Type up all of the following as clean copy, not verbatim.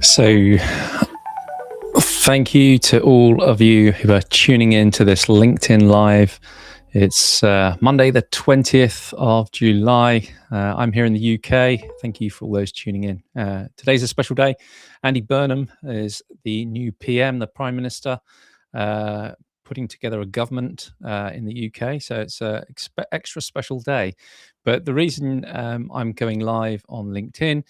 So thank you to all of you who are tuning in to this LinkedIn Live. It's Monday, the 20th of July. I'm here in the UK. Thank you for all those tuning in. Today's a special day. Andy Burnham is the new PM, the Prime Minister, putting together a government in the UK. So it's an extra special day. But the reason I'm going live on LinkedIn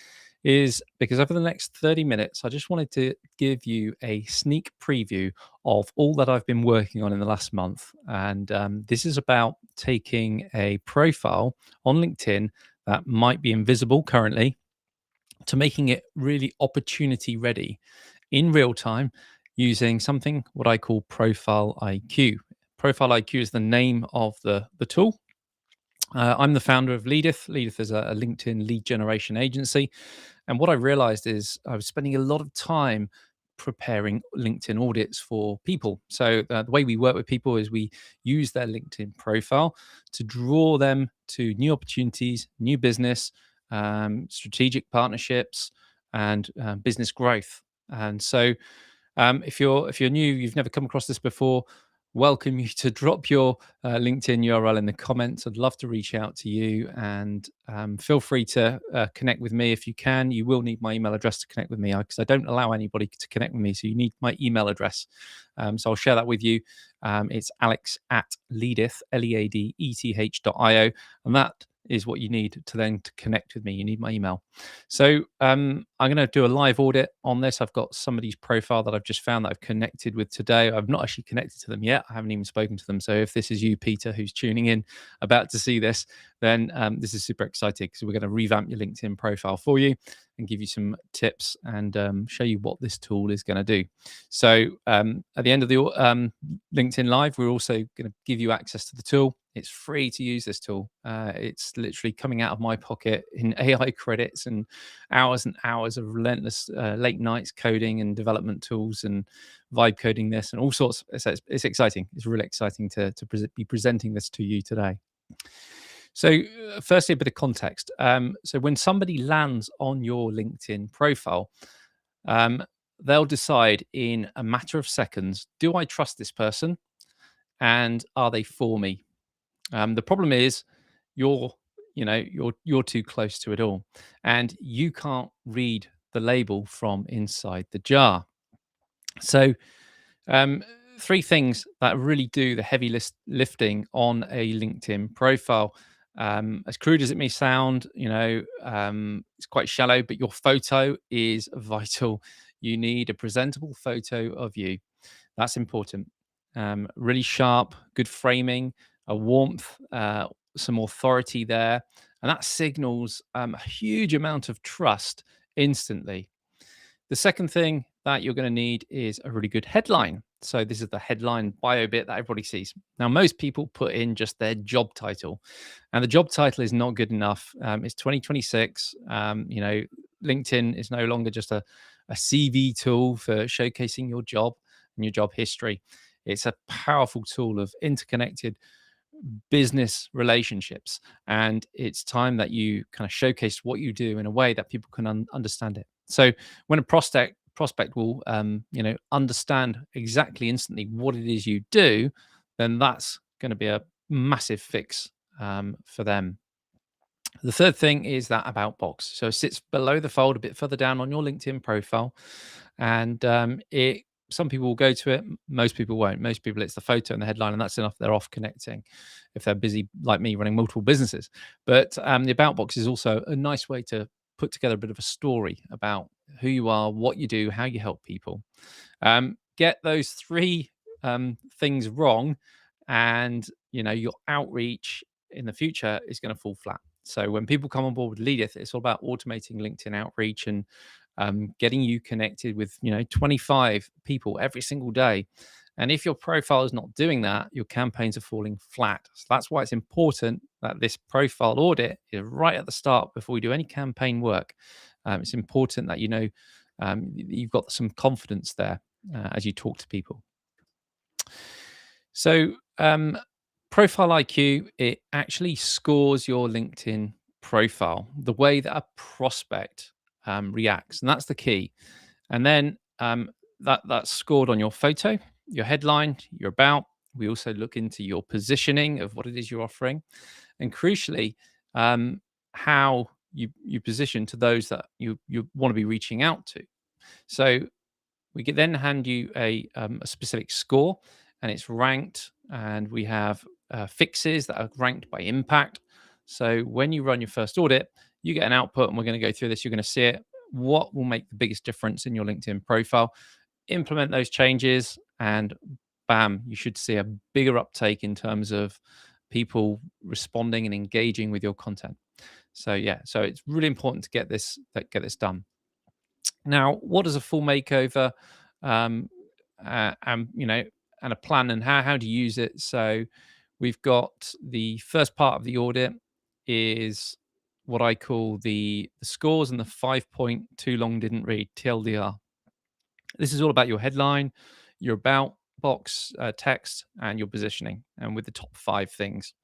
is because over the next 30 minutes, I just wanted to give you a sneak preview of all that I've been working on in the last month. And this is about taking a profile on LinkedIn that might be invisible currently to making it really opportunity ready in real time using something what I call Profile IQ. Profile IQ is the name of the tool. I'm the founder of Leadeth. Leadeth is a LinkedIn lead generation agency. And what I realized is I was spending a lot of time preparing LinkedIn audits for people. So the way we work with people is we use their LinkedIn profile to draw them to new opportunities, new business, strategic partnerships, and business growth. And so if you're new, you've never come across this before, welcome you to drop your LinkedIn URL in the comments. I'd love to reach out to you, and feel free to connect with me if you can. You will need my email address to connect with me because I don't allow anybody to connect with me. So you need my email address. So I'll share that with you. It's alex@leadeth, leadeth.io. And that is what you need to connect with me. You need my email. So I'm going to do a live audit on this. I've got somebody's profile that I've just found that I've connected with today. I've not actually connected to them yet. I haven't even spoken to them. So if this is you, Peter, who's tuning in, about to see this, then this is super exciting because we're going to revamp your LinkedIn profile for you and give you some tips and show you what this tool is going to do. So at the end of the LinkedIn Live, we're also going to give you access to the tool. It's free to use this tool. It's literally coming out of my pocket in AI credits and hours of relentless late nights coding and development tools and vibe coding this and all sorts. It's exciting. It's really exciting to be presenting this to you today. So firstly, a bit of context. So when somebody lands on your LinkedIn profile, they'll decide in a matter of seconds, do I trust this person? And are they for me? The problem is you're too close to it all, and you can't read the label from inside the jar. So three things that really do the heavy lifting on a LinkedIn profile. As crude as it may sound, it's quite shallow, but your photo is vital. You need a presentable photo of you. That's important. Really sharp, good framing, a warmth, some authority there. And that signals a huge amount of trust instantly. The second thing that you're going to need is a really good headline. So this is the headline bio bit that everybody sees. Now, most people put in just their job title, and the job title is not good enough. It's 2026. LinkedIn is no longer just a CV tool for showcasing your job and your job history. It's a powerful tool of interconnected business relationships, and it's time that you kind of showcase what you do in a way that people can understand it. So when a prospect will understand exactly instantly what it is you do, then that's going to be a massive fix for them. The third thing is that about box. So it sits below the fold, a bit further down on your LinkedIn profile, and it. Some people will go to it. Most people won't. Most people, it's the photo and the headline, and that's enough. They're off connecting if they're busy like me, running multiple businesses. But the about box is also a nice way to put together a bit of a story about who you are, what you do, how you help people. Get those three things wrong, and your outreach in the future is going to fall flat. So when people come on board with Leadeth, it's all about automating LinkedIn outreach and getting you connected with 25 people every single day. And if your profile is not doing that, your campaigns are falling flat. So that's why it's important that this profile audit is right at the start before we do any campaign work. It's important that you've got some confidence there as you talk to people. So Profile IQ, it actually scores your LinkedIn profile, the way that a prospect reacts, and that's the key. And then that's scored on your photo, your headline, your about. We also look into your positioning of what it is you're offering, and crucially, how you position to those that you want to be reaching out to. So we can then hand you a specific score, and it's ranked, and we have fixes that are ranked by impact. So when you run your first audit, you get an output, and we're going to go through this. You're going to see it. What will make the biggest difference in your LinkedIn profile? Implement those changes, and bam, you should see a bigger uptake in terms of people responding and engaging with your content. So so it's really important to get this done. Now, what does a full makeover um, and a plan, and how to use it? So we've got the first part of the audit is what I call the scores and the 5-point too long didn't read, TLDR. This is all about your headline, your about box text, and your positioning, and with the top 5 things.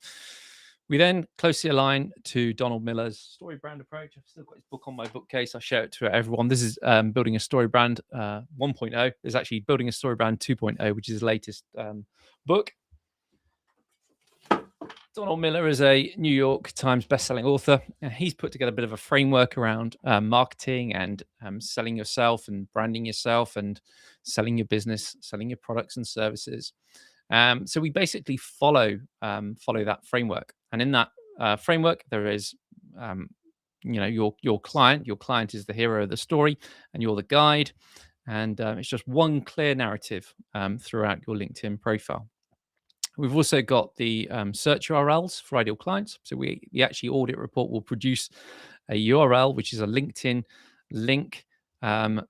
We then closely align to Donald Miller's story brand approach. I've still got his book on my bookcase. I share it to everyone. This is Building a Story Brand 1.0. There's actually Building a Story Brand 2.0, which is his latest book. Donald Miller is a New York Times bestselling author, and he's put together a bit of a framework around marketing and selling yourself and branding yourself and selling your business, selling your products and services. So we basically follow that framework, and in that framework, there is your client. Your client is the hero of the story, and you're the guide. And it's just one clear narrative throughout your LinkedIn profile. We've also got the search URLs for ideal clients. So the actually audit report will produce a URL, which is a LinkedIn link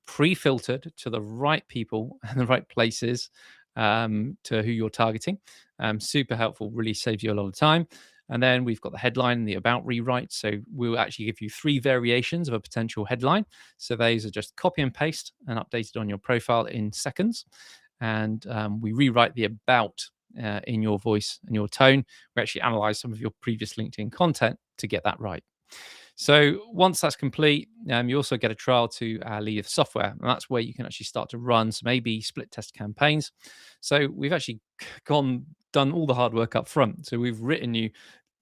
pre-filtered to the right people and the right places to who you're targeting. Super helpful, really saves you a lot of time. And then we've got the headline and the about rewrite. So we'll actually give you 3 variations of a potential headline. So those are just copy and paste and updated on your profile in seconds. And we rewrite the about in your voice and your tone. We actually analyze some of your previous LinkedIn content to get that right. So once that's complete, you also get a trial to our Leadeth software, and that's where you can actually start to run some A/B split test campaigns. So we've actually done all the hard work up front. So we've written you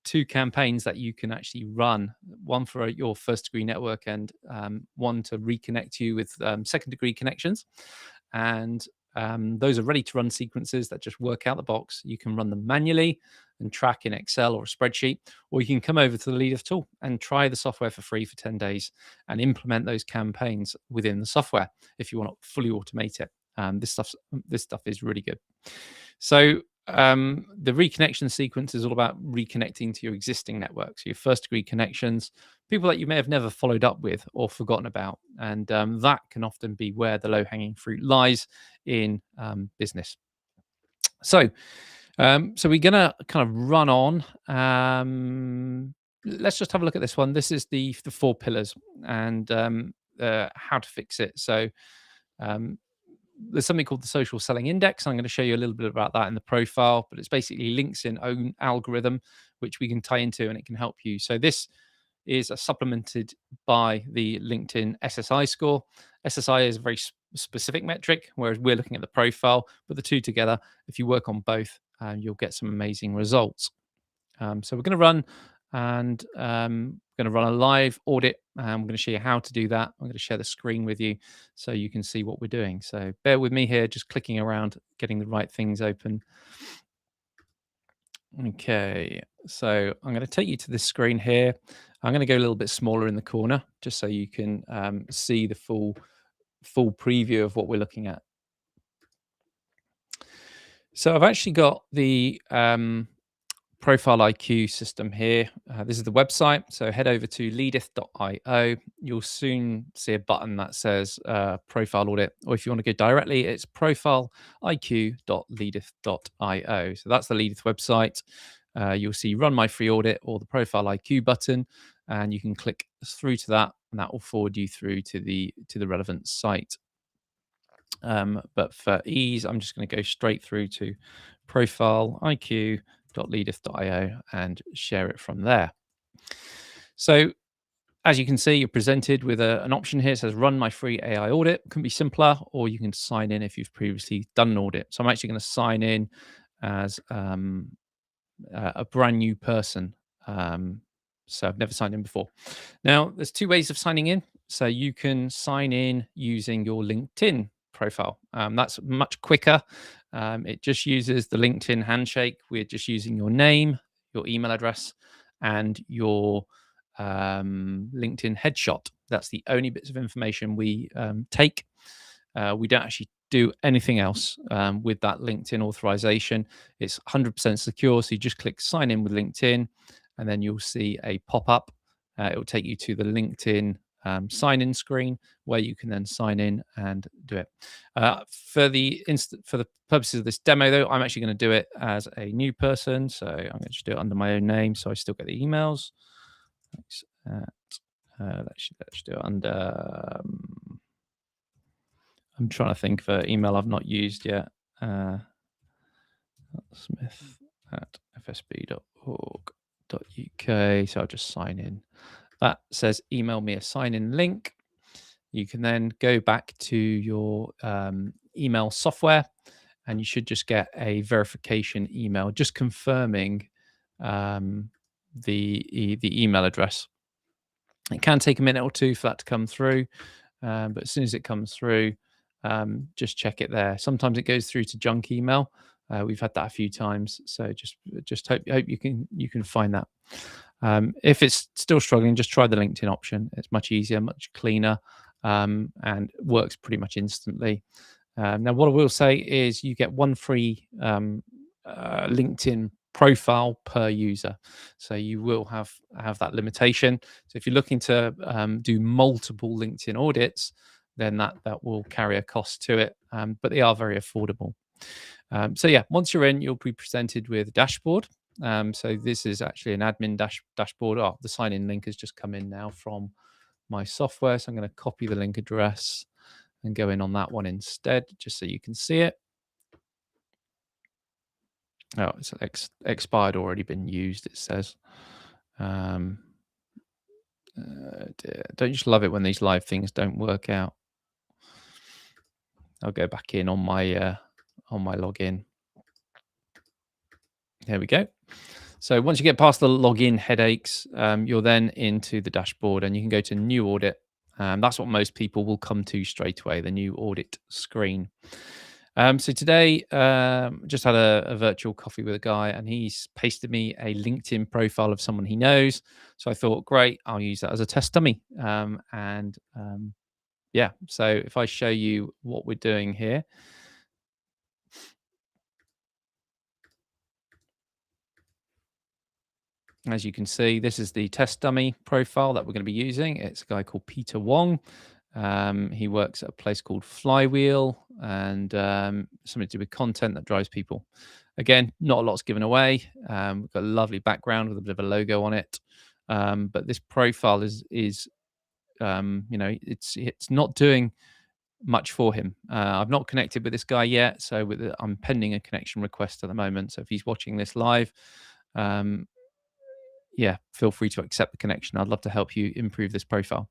2 campaigns that you can actually run, one for your first degree network and one to reconnect you with second degree connections. And those are ready to run sequences that just work out the box. You can run them manually and track in Excel or a spreadsheet, or you can come over to the Leadeth tool and try the software for free for 10 days and implement those campaigns within the software if you want to fully automate it. This stuff is really good. So The reconnection sequence is all about reconnecting to your existing network. So your first degree connections, people that you may have never followed up with or forgotten about. And that can often be where the low hanging fruit lies in business. So, so we're going to kind of run on. Let's just have a look at this one. This is the four pillars and how to fix it. So, um, there's something called the social selling index. I'm going to show you a little bit about that in the profile, but it's basically LinkedIn own algorithm, which we can tie into and it can help you. So this is supplemented by the LinkedIn SSI score. SSI is a very specific metric, whereas we're looking at the profile. Put the two together. If you work on both, you'll get some amazing results. So we're going to run and going to run a live audit. I'm going to show you how to do that. I'm going to share the screen with you so you can see what we're doing. So bear with me here, just clicking around, getting the right things open. Okay, so I'm going to take you to this screen here. I'm going to go a little bit smaller in the corner just so you can see the full preview of what we're looking at. So I've actually got the Profile IQ system here. This is the website. So head over to leadeth.io. You'll soon see a button that says Profile Audit. Or if you want to go directly, it's profile.iq.leadeth.io. So that's the Leadeth website. You'll see Run My Free Audit or the Profile IQ button, and you can click through to that, and that will forward you through to the relevant site. But for ease, I'm just going to go straight through to Profile IQ leadeth.io and share it from there. So as you can see, you're presented with an option here. It says run my free AI audit. It can be simpler, or you can sign in if you've previously done an audit. So I'm actually going to sign in as a brand new person. So I've never signed in before. Now, there's two ways of signing in. So you can sign in using your LinkedIn profile. That's much quicker. It just uses the LinkedIn handshake. We're just using your name, your email address, and your LinkedIn headshot. That's the only bits of information we take. We don't actually do anything else with that LinkedIn authorization. It's 100% secure. So you just click sign in with LinkedIn, and then you'll see a pop-up. It will take you to the LinkedIn sign-in screen where you can then sign in and do it. For the purposes of this demo, though, I'm actually going to do it as a new person. So I'm going to just do it under my own name, so I still get the emails. Let's do it under. I'm trying to think of an email I've not used yet. smith@fsb.org.uk. So I'll just sign in. That says email me a sign-in link. You can then go back to your email software, and you should just get a verification email just confirming the email address. It can take a minute or two for that to come through, but as soon as it comes through, just check it there. Sometimes it goes through to junk email. We've had that a few times, so just hope you can find that. If it's still struggling, just try the LinkedIn option. It's much easier, much cleaner, and works pretty much instantly. Now, what I will say is you get one free LinkedIn profile per user, so you will have that limitation. So if you're looking to do multiple LinkedIn audits, then that will carry a cost to it, but they are very affordable. So yeah, once you're in, you'll be presented with a dashboard. So this is actually an admin dashboard. Oh, the sign-in link has just come in now from my software, so I'm going to copy the link address and go in on that one instead, just so you can see it. Oh, it's expired, already been used, it says. Don't you just love it when these live things don't work out? I'll go back in on my login. There we go. So once you get past the login headaches, you're then into the dashboard, and you can go to new audit. That's what most people will come to straight away, the new audit screen. So today, just had a virtual coffee with a guy, and he's pasted me a LinkedIn profile of someone he knows. So I thought, great, I'll use that as a test dummy. Yeah, so if I show you what we're doing here. As you can see, this is the test dummy profile that we're going to be using. It's a guy called Peter Wong. He works at a place called Flywheel, and something to do with content that drives people. Again, not a lot's given away. We've got a lovely background with a bit of a logo on it. But this profile is it's not doing much for him. I've not connected with this guy yet, so I'm pending a connection request at the moment. So if he's watching this live, yeah, feel free to accept the connection. I'd love to help you improve this profile.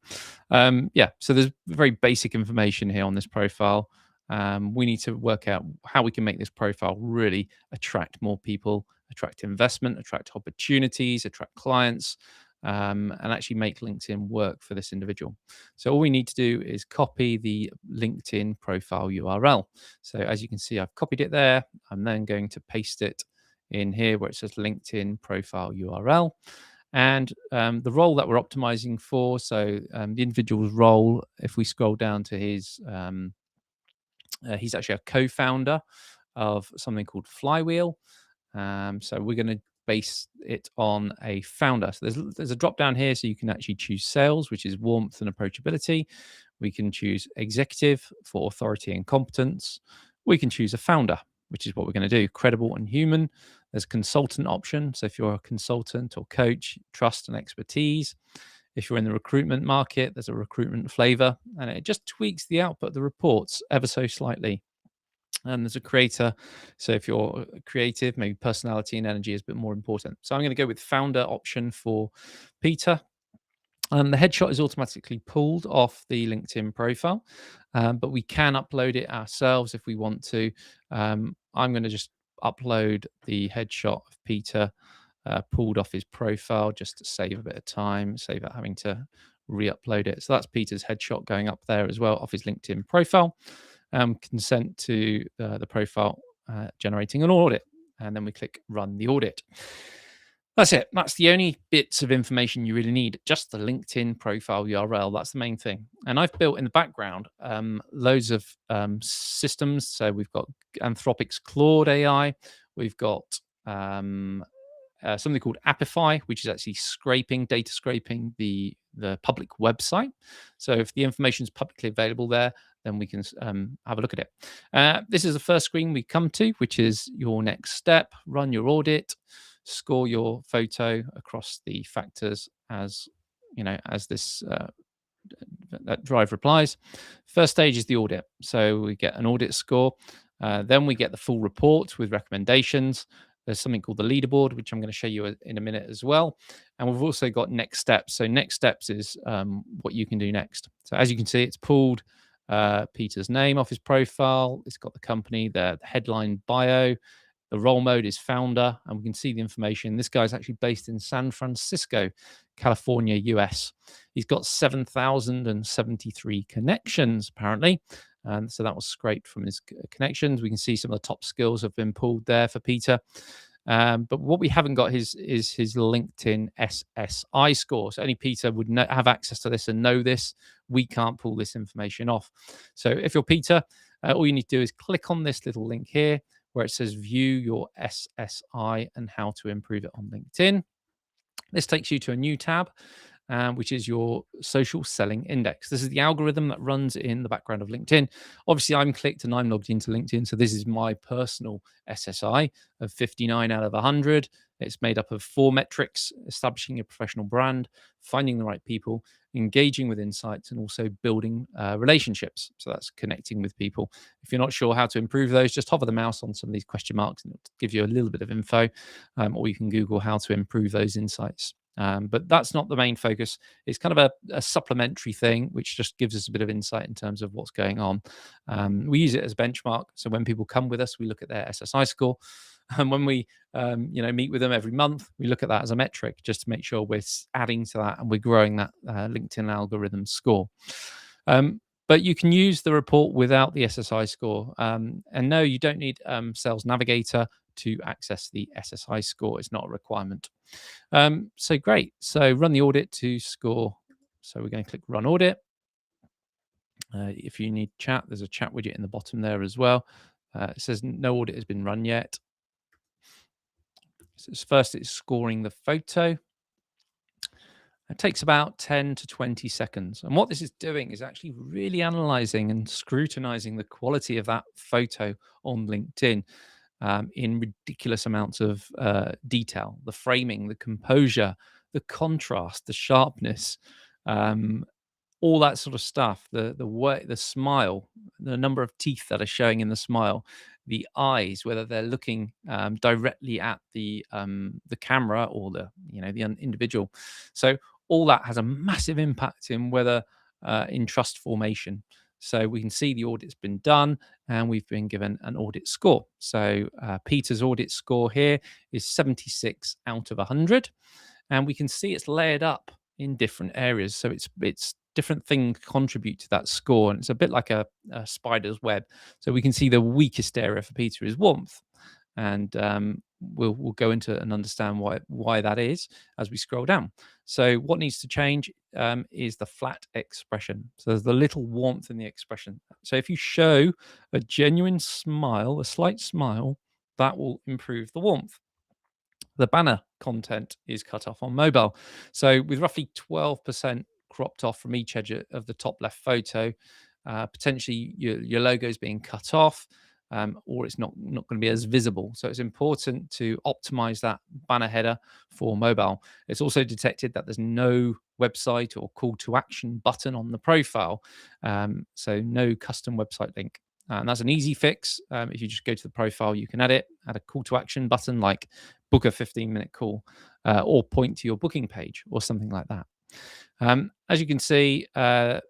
Yeah, so there's very basic information here on this profile. We need to work out how we can make this profile really attract more people, attract investment, attract opportunities, attract clients, and actually make LinkedIn work for this individual. So all we need to do is copy the LinkedIn profile URL. So as you can see, I've copied it there. I'm then going to paste it in here where it says LinkedIn profile URL. And the role that we're optimizing for, so the individual's role, if we scroll down to his, he's actually a co-founder of something called Flywheel. So we're going to base it on a founder. So there's a drop down here, so you can actually choose sales, which is warmth and approachability. We can choose executive for authority and competence. We can choose a founder, which is what we're going to do, credible and human. There's a consultant option. So if you're a consultant or coach, trust and expertise. If you're in the recruitment market, there's a recruitment flavor, and it just tweaks the output of the reports ever so slightly. And there's a creator. So if you're creative, maybe personality and energy is a bit more important. So I'm going to go with founder option for Peter. The headshot is automatically pulled off the LinkedIn profile, but we can upload it ourselves if we want to. I'm going to just upload the headshot of Peter pulled off his profile just to save a bit of time, save it having to re-upload it. So that's Peter's headshot going up there as well off his LinkedIn profile. Consent to the profile generating an audit, and then we click run the audit. That's it. That's the only bits of information you really need. Just the LinkedIn profile URL. That's the main thing. And I've built in the background loads of systems. So we've got Anthropic's Claude AI. We've got something called Apify, which is actually data scraping the public website. So if the information is publicly available there, then we can have a look at it. This is the first screen we come to, which is your next step. Run your audit, score your photo across the factors as this that drive replies. First stage is the audit. So we get an audit score. Then we get the full report with recommendations. There's something called the leaderboard, which I'm going to show you in a minute as well. And we've also got next steps. So next steps is what you can do next. So as you can see, it's pulled Peter's name off his profile. It's got the company, the headline bio. The role mode is founder, and we can see the information. This guy's actually based in San Francisco, California, US. He's got 7,073 connections, apparently. And so that was scraped from his connections. We can see some of the top skills have been pulled there for Peter. But what we haven't got is his LinkedIn SSI score. So only Peter would have access to this and know this. We can't pull this information off. So if you're Peter, all you need to do is click on this little link here where it says view your SSI and how to improve it on LinkedIn. This takes you to a new tab, which is your social selling index. This is the algorithm that runs in the background of LinkedIn. Obviously, I'm clicked and I'm logged into LinkedIn. So this is my personal SSI of 59 out of 100. It's made up of 4 metrics: establishing a professional brand, finding the right people, engaging with insights, and also building relationships. So that's connecting with people. If you're not sure how to improve those, just hover the mouse on some of these question marks and it'll give you a little bit of info, or you can Google how to improve those insights. But that's not the main focus. It's kind of a supplementary thing, which just gives us a bit of insight in terms of what's going on. We use it as a benchmark. So when people come with us, we look at their SSI score. And when we meet with them every month, we look at that as a metric just to make sure we're adding to that and we're growing that LinkedIn algorithm score. But you can use the report without the SSI score. And no, you don't need Sales Navigator to access the SSI score. It's not a requirement. So great. So run the audit to score. So we're going to click run audit. If you need chat, there's a chat widget in the bottom there as well. It says no audit has been run yet. So first it's scoring the photo. It takes about 10 to 20 seconds. And what this is doing is actually really analyzing and scrutinizing the quality of that photo on LinkedIn in ridiculous amounts of detail, the framing, the composure, the contrast, the sharpness, um, all that sort of stuff, the way, the smile, the number of teeth that are showing in the smile, the eyes, whether they're looking directly at the camera or the individual. So all that has a massive impact in whether in trust formation. So we can see the audit's been done and we've been given an audit score. So Peter's audit score here is 76 out of 100, and we can see it's layered up in different areas. So it's different things contribute to that score, and it's a bit like a spider's web. So we can see the weakest area for Peter is warmth, and we'll go into and understand why that is as we scroll down. So what needs to change is the flat expression. So there's the little warmth in the expression. So if you show a genuine smile, a slight smile, that will improve the warmth. The banner content is cut off on mobile. So with roughly 12% cropped off from each edge of the top left photo, potentially your logo is being cut off, or it's not going to be as visible. So it's important to optimize that banner header for mobile. It's also detected that there's no website or call to action button on the profile, so no custom website link. And that's an easy fix. If you just go to the profile, you can add a call to action button like book a 15-minute call, or point to your booking page or something like that. As you can see, I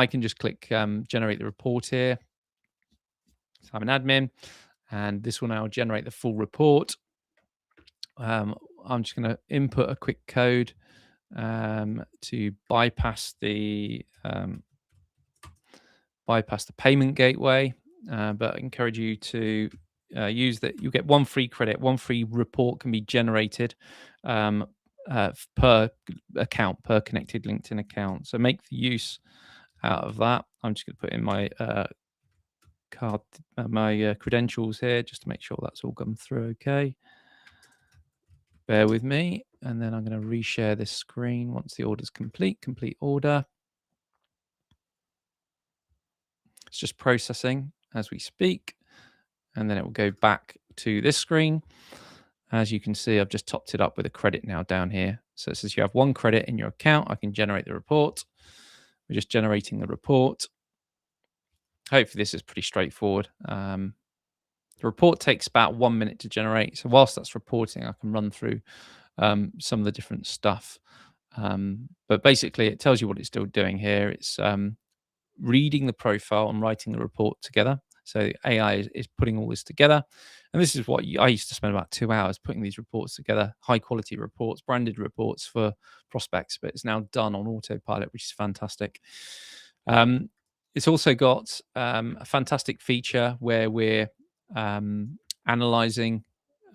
can just click generate the report here. So I'm an admin, and this will now generate the full report. I'm just going to input a quick code to bypass the payment gateway, but I encourage you to use that. You get one free credit, one free report can be generated per account, per connected LinkedIn account. So make the use out of that. I'm just going to put in my credentials here just to make sure that's all gone through okay. Bear with me, and then I'm going to reshare this screen once the order's complete order. It's just processing as we speak, and then it will go back to this screen. As you can see, I've just topped it up with a credit now down here. So it says you have one credit in your account. I can generate the report. We're just generating the report. Hopefully this is pretty straightforward. The report takes about 1 minute to generate. So whilst that's reporting, I can run through some of the different stuff. But basically, it tells you what it's still doing here. It's reading the profile and writing the report together. So AI is putting all this together. And this is what I used to spend about 2 hours putting these reports together, high quality reports, branded reports for prospects, but it's now done on autopilot, which is fantastic. It's also got a fantastic feature where we're analyzing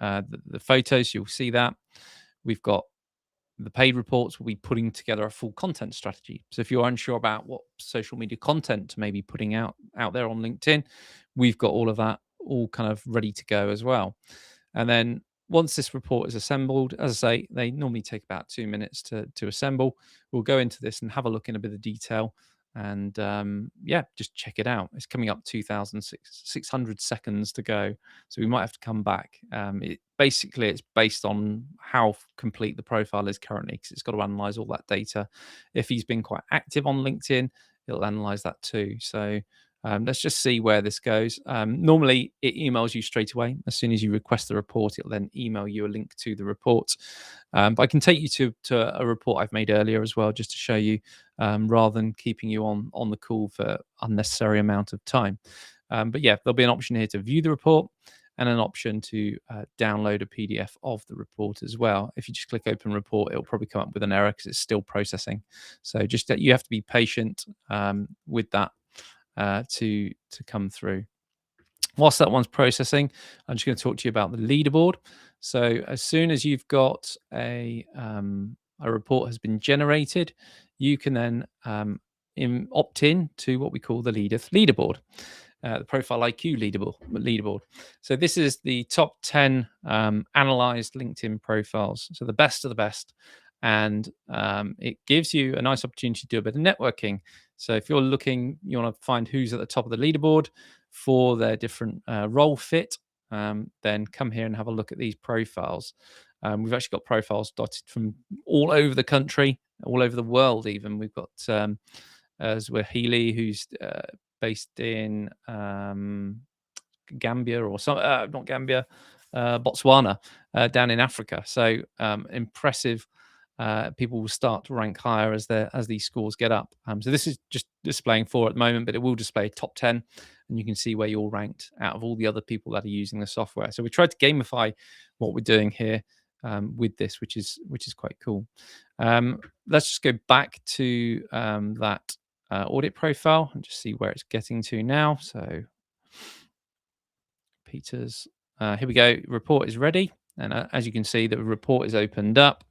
the photos. You'll see that. We've got the paid reports will be putting together a full content strategy. So if you're unsure about what social media content to maybe putting out there on LinkedIn, we've got all of that all kind of ready to go as well. And then once this report is assembled, as I say, they normally take about 2 minutes to assemble. We'll go into this and have a look in a bit of detail, and just check it out. It's coming up 2,600 seconds to go, so we might have to come back. It's based on how complete the profile is currently, because it's got to analyze all that data. If he's been quite active on LinkedIn, it'll analyze that too. So let's just see where this goes. Normally, it emails you straight away. As soon as you request the report, it'll then email you a link to the report. But I can take you to a report I've made earlier as well, just to show you, rather than keeping you on the call for unnecessary amount of time. But yeah, there'll be an option here to view the report and an option to download a PDF of the report as well. If you just click open report, it'll probably come up with an error because it's still processing. So just that you have to be patient with that to come through. Whilst that one's processing, I'm just going to talk to you about the leaderboard. So as soon as you've got a report has been generated, you can then opt in to what we call the Leadeth leaderboard. the Profile IQ leaderboard. So this is the top 10 analyzed LinkedIn profiles. So the best of the best. And it gives you a nice opportunity to do a bit of networking. So if you're looking, you want to find who's at the top of the leaderboard for their different role fit, then come here and have a look at these profiles. We've actually got profiles dotted from all over the country, all over the world even. We've got Zwahili, who's based in Gambia or some, not Gambia, Botswana, down in Africa. So impressive. People will start to rank higher as these scores get up. So this is just displaying 4 at the moment, but it will display top 10, and you can see where you're ranked out of all the other people that are using the software. So we tried to gamify what we're doing here with this, which is quite cool. Let's just go back to that audit profile and just see where it's getting to now. So Peter's, here we go. Report is ready. And as you can see, the report is opened up.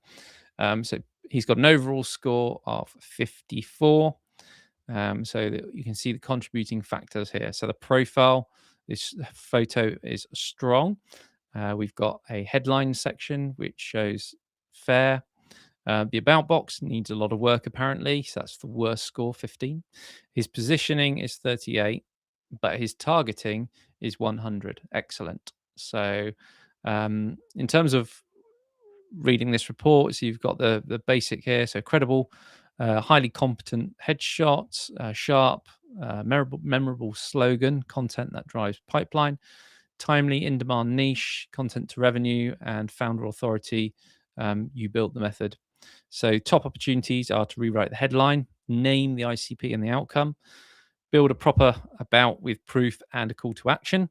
So he's got an overall score of 54. So that you can see the contributing factors here. So the profile, this photo is strong. We've got a headline section which shows fair. The about box needs a lot of work apparently. So that's the worst score, 15. His positioning is 38, but his targeting is 100. Excellent. So in terms of reading this report, so you've got the basic here. So credible, highly competent headshots, sharp, memorable slogan, content that drives pipeline, timely, in-demand niche, content to revenue, and founder authority. You built the method. So top opportunities are to rewrite the headline, name the ICP and the outcome, build a proper about with proof and a call to action,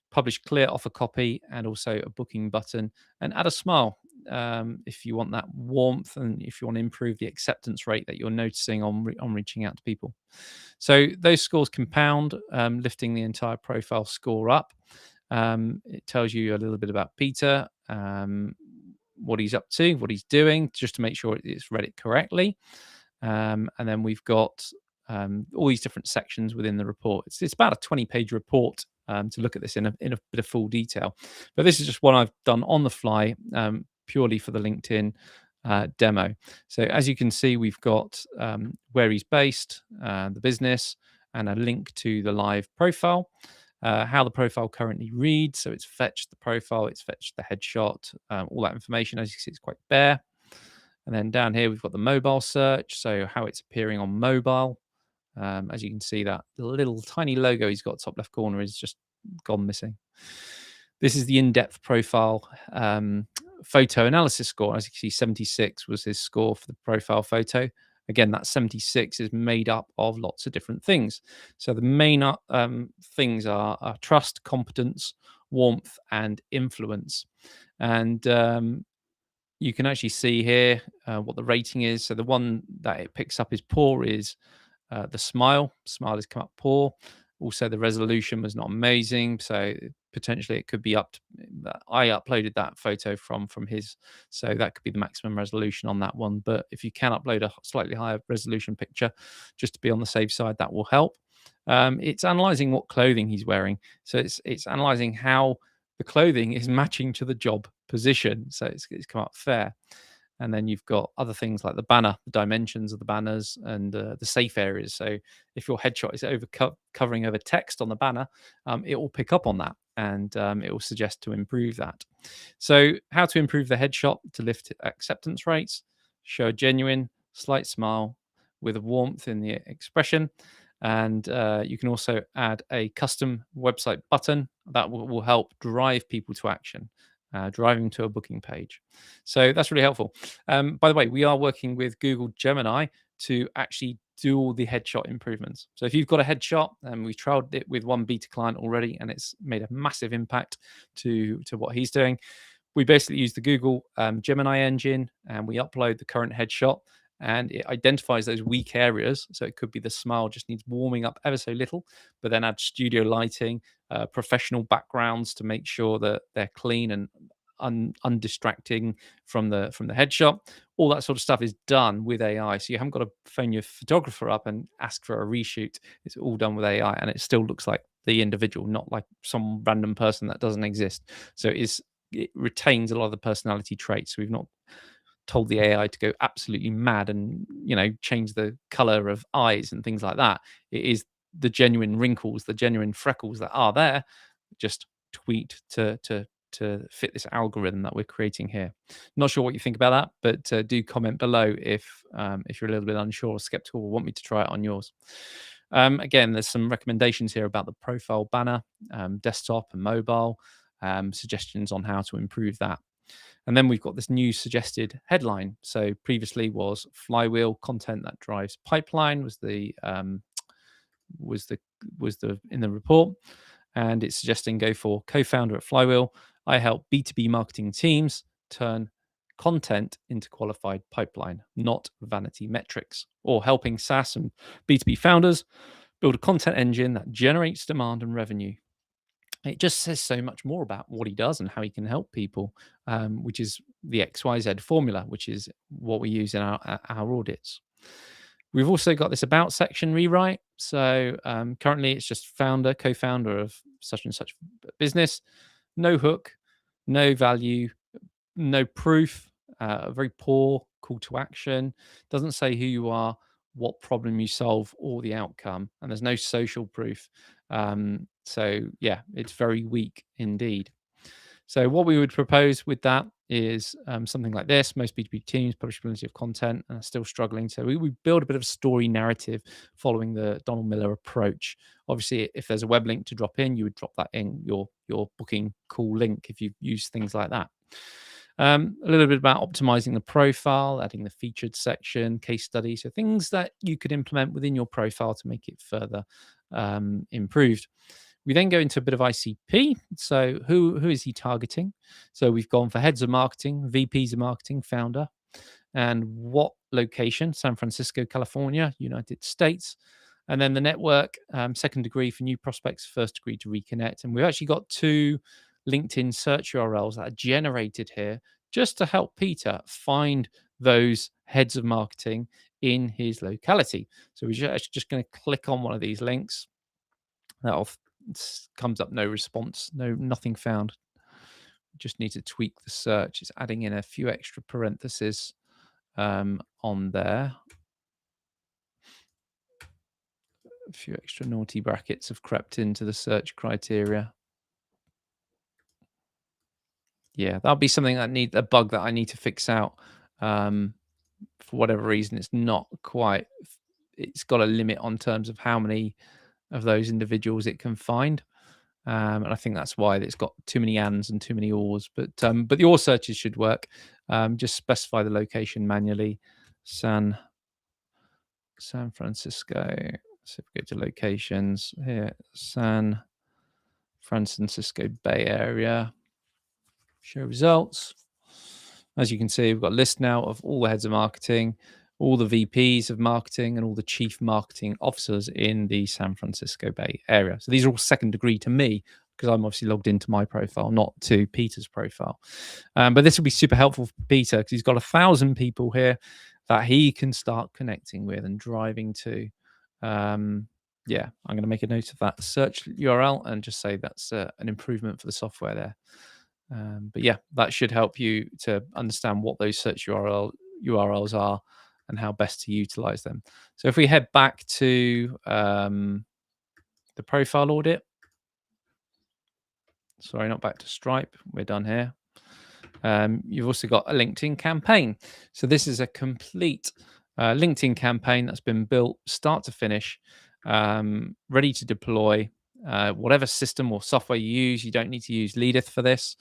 publish clear offer copy and also a booking button, and add a smile if you want that warmth and if you want to improve the acceptance rate that you're noticing on reaching out to people. So those scores compound, lifting the entire profile score up. It tells you a little bit about Peter, what he's up to, what he's doing, just to make sure it's read it correctly. And then we've got all these different sections within the report. It's about a 20-page report to look at this in a bit of full detail. But this is just one I've done on the fly, purely for the LinkedIn demo. So as you can see, we've got where he's based, the business, and a link to the live profile. How the profile currently reads. So it's fetched the profile, it's fetched the headshot, all that information. As you can see, it's quite bare. And then down here, we've got the mobile search. So how it's appearing on mobile. As you can see, that little tiny logo he's got top left corner is just gone missing. This is the in-depth profile photo analysis score. As you can see, 76 was his score for the profile photo. Again, that 76 is made up of lots of different things. So the main things are trust, competence, warmth, and influence. And you can actually see here what the rating is. So the one that it picks up is poor is the smile. Smile has come up poor. Also, the resolution was not amazing. So potentially it could be up. I uploaded that photo from his. So that could be the maximum resolution on that one. But if you can upload a slightly higher resolution picture, just to be on the safe side, that will help. It's analyzing what clothing he's wearing. So it's analyzing how the clothing is matching to the job position. So it's come up fair. And then you've got other things like the banner, the dimensions of the banners, and the safe areas. So if your headshot is covering over text on the banner, it will pick up on that, and it will suggest to improve that. So how to improve the headshot to lift acceptance rates? Show a genuine, slight smile with a warmth in the expression. And you can also add a custom website button that will help drive people to action. Driving to a booking page. So that's really helpful. By the way, we are working with Google Gemini to actually do all the headshot improvements. So if you've got a headshot, and we've trialed it with one beta client already, and it's made a massive impact to what he's doing. We basically use the Google Gemini engine, and we upload the current headshot, and it identifies those weak areas. So it could be the smile just needs warming up ever so little, but then add studio lighting, professional backgrounds to make sure that they're clean and undistracting from the headshot. All that sort of stuff is done with AI. So you haven't got to phone your photographer up and ask for a reshoot. It's all done with AI, and it still looks like the individual, not like some random person that doesn't exist. So it retains a lot of the personality traits. So we've not told the AI to go absolutely mad and change the color of eyes and things like that. It is the genuine wrinkles, the genuine freckles that are there, just tweaked to fit this algorithm that we're creating here. Not sure what you think about that, but do comment below if you're a little bit unsure or skeptical or want me to try it on yours. Again, there's some recommendations here about the profile banner, desktop and mobile, suggestions on how to improve that. And then we've got this new suggested headline. So previously was flywheel content that drives pipeline was the in the report, and it's suggesting go for co-founder at Flywheel. I help B2B marketing teams turn content into qualified pipeline, not vanity metrics, or helping SaaS and B2B founders build a content engine that generates demand and revenue. It just says so much more about what he does and how he can help people, which is the XYZ formula, which is what we use in our audits. We've also got this about section rewrite. So currently it's just founder, co-founder of such and such business, no hook, no value, no proof, a very poor call to action, doesn't say who you are, what problem you solve, or the outcome, and there's no social proof. So yeah, it's very weak indeed. So what we would propose with that is something like this. Most B2B teams publish plenty of content and are still struggling. So we build a bit of a story narrative following the Donald Miller approach. Obviously, if there's a web link to drop in, you would drop that in your booking call link if you use things like that. A little bit about optimizing the profile, adding the featured section, case study. So things that you could implement within your profile to make it further improved. We then go into a bit of ICP. So who is he targeting? So we've gone for heads of marketing, VPs of marketing, founder, and what location? San Francisco, California, United States. And then the network, second degree for new prospects, first degree to reconnect. And we've actually got 2 LinkedIn search URLs that are generated here just to help Peter find those heads of marketing in his locality. So we're actually just going to click on one of these links. That'll comes up no response, nothing found. Just need to tweak the search. It's adding in a few extra parentheses on there. A few extra naughty brackets have crept into the search criteria. Yeah, that'll be something a bug that I need to fix out. For whatever reason, it's not quite. It's got a limit on terms of how many of those individuals it can find. And I think that's why it's got too many ands and too many ors. But the or searches should work. Just specify the location manually. San Francisco. So if we go to locations here, San Francisco Bay Area. Show results. As you can see, we've got a list now of all the heads of marketing, all the VPs of marketing, and all the chief marketing officers in the San Francisco Bay Area. So these are all second degree to me because I'm obviously logged into my profile, not to Peter's profile. But this will be super helpful for Peter because he's got 1,000 people here that he can start connecting with and driving to. Yeah, I'm going to make a note of that search URL and just say that's an improvement for the software there. But yeah, that should help you to understand what those search URLs are and how best to utilize them. So if we head back to the profile audit, sorry, not back to Stripe, we're done here. You've also got a LinkedIn campaign. So this is a complete LinkedIn campaign that's been built start to finish, ready to deploy. Whatever system or software you use, you don't need to use Leadeth for this,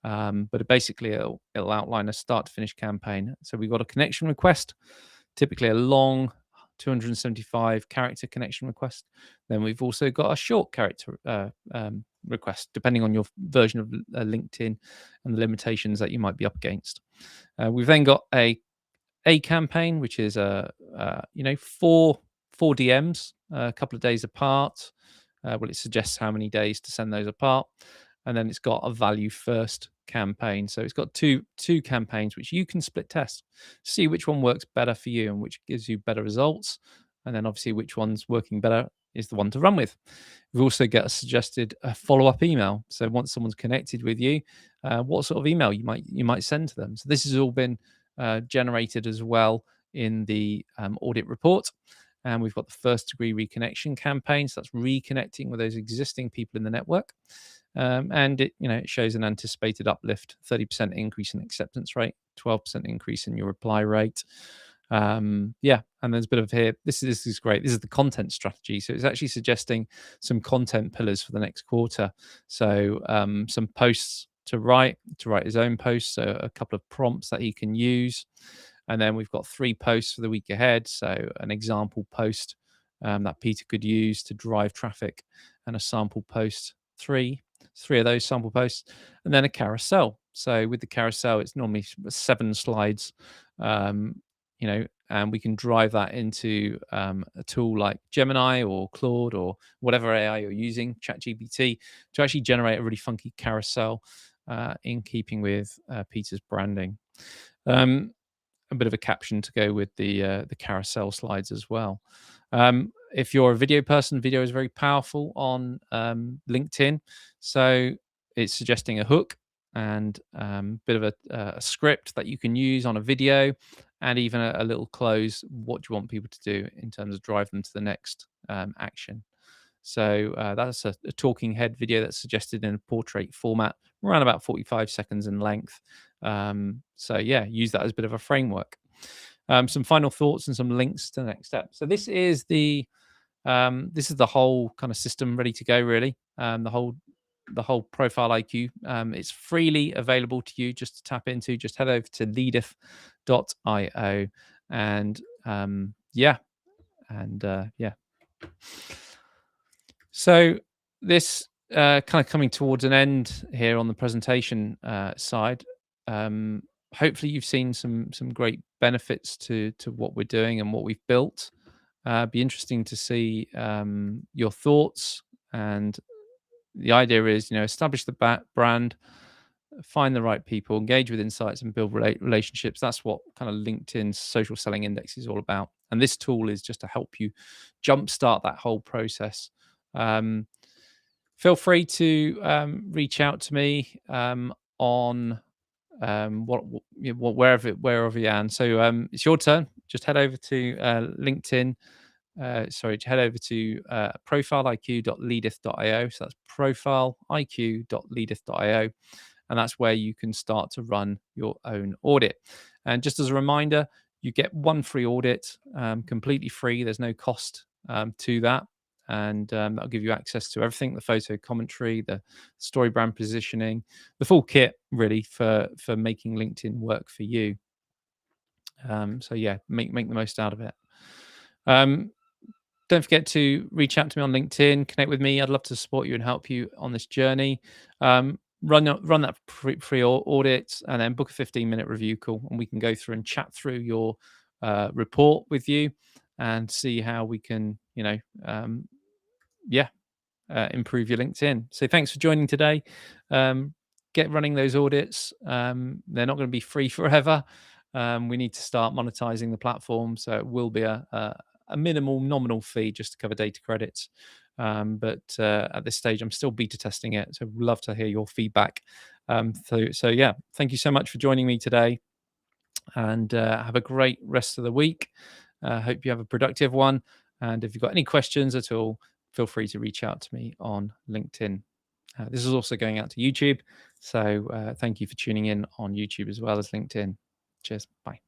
but basically it'll outline a start to finish campaign. So we've got a connection request, typically a long 275 character connection request. Then we've also got a short character request, depending on your version of LinkedIn and the limitations that you might be up against. We've then got a campaign, which is four DMs, a couple of days apart. It suggests how many days to send those apart, and then it's got a value first campaign. So it's got two campaigns which you can split test, see which one works better for you and which gives you better results, and then obviously which one's working better is the one to run with. We've also got a suggested follow-up email. So once someone's connected with you, what sort of email you might send to them. So this has all been generated as well in the audit report. And we've got the first degree reconnection campaign. So that's reconnecting with those existing people in the network. And it shows an anticipated uplift, 30% increase in acceptance rate, 12% increase in your reply rate. And there's a bit of here. This is great. This is the content strategy. So it's actually suggesting some content pillars for the next quarter. So some posts to write his own posts, so a couple of prompts that he can use. And then we've got 3 posts for the week ahead. So an example post that Peter could use to drive traffic, and a sample post, three of those sample posts, and then a carousel. So with the carousel, it's normally 7 slides, and we can drive that into a tool like Gemini or Claude or whatever AI you're using, ChatGPT, to actually generate a really funky carousel in keeping with Peter's branding. A bit of a caption to go with the carousel slides as well. If you're a video person, video is very powerful on LinkedIn. So it's suggesting a hook and bit of a script that you can use on a video, and even a little close. What do you want people to do in terms of drive them to the next action? So that's a talking head video that's suggested in a portrait format, around about 45 seconds in length. Use that as a bit of a framework. Some final thoughts and some links to the next step. So this is the whole kind of system ready to go, really. The whole Profile IQ. It's freely available to you just to tap into. Just head over to leadeth.io and So this kind of coming towards an end here on the presentation side. Hopefully you've seen some great benefits to what we're doing and what we've built. Be interesting to see your thoughts. And the idea is, establish the brand, find the right people, engage with insights, and build relationships. That's what kind of LinkedIn's social selling index is all about. And this tool is just to help you jumpstart that whole process. Feel free to reach out to me on wherever you are. So it's your turn. Just head over to LinkedIn. Head over to profiliq.leadeth.io. So that's profiliq.leadeth.io. And that's where you can start to run your own audit. And just as a reminder, you get 1 free audit, completely free. There's no cost to that. And that'll give you access to everything: the photo commentary, the story brand positioning, the full kit, really, for making LinkedIn work for you. Make the most out of it. Don't forget to reach out to me on LinkedIn, connect with me. I'd love to support you and help you on this journey. Run that free audit, and then book a 15-minute review call, and we can go through and chat through your report with you and see how we can, improve your LinkedIn. So thanks for joining today. Get running those audits. They're not going to be free forever. We need to start monetizing the platform, so it will be a minimal nominal fee just to cover data credits. But at this stage, I'm still beta testing it, so I'd love to hear your feedback. Thank you so much for joining me today, and have a great rest of the week. Hope you have a productive one. And if you've got any questions at all, feel free to reach out to me on LinkedIn. This is also going out to YouTube. So thank you for tuning in on YouTube as well as LinkedIn. Cheers. Bye.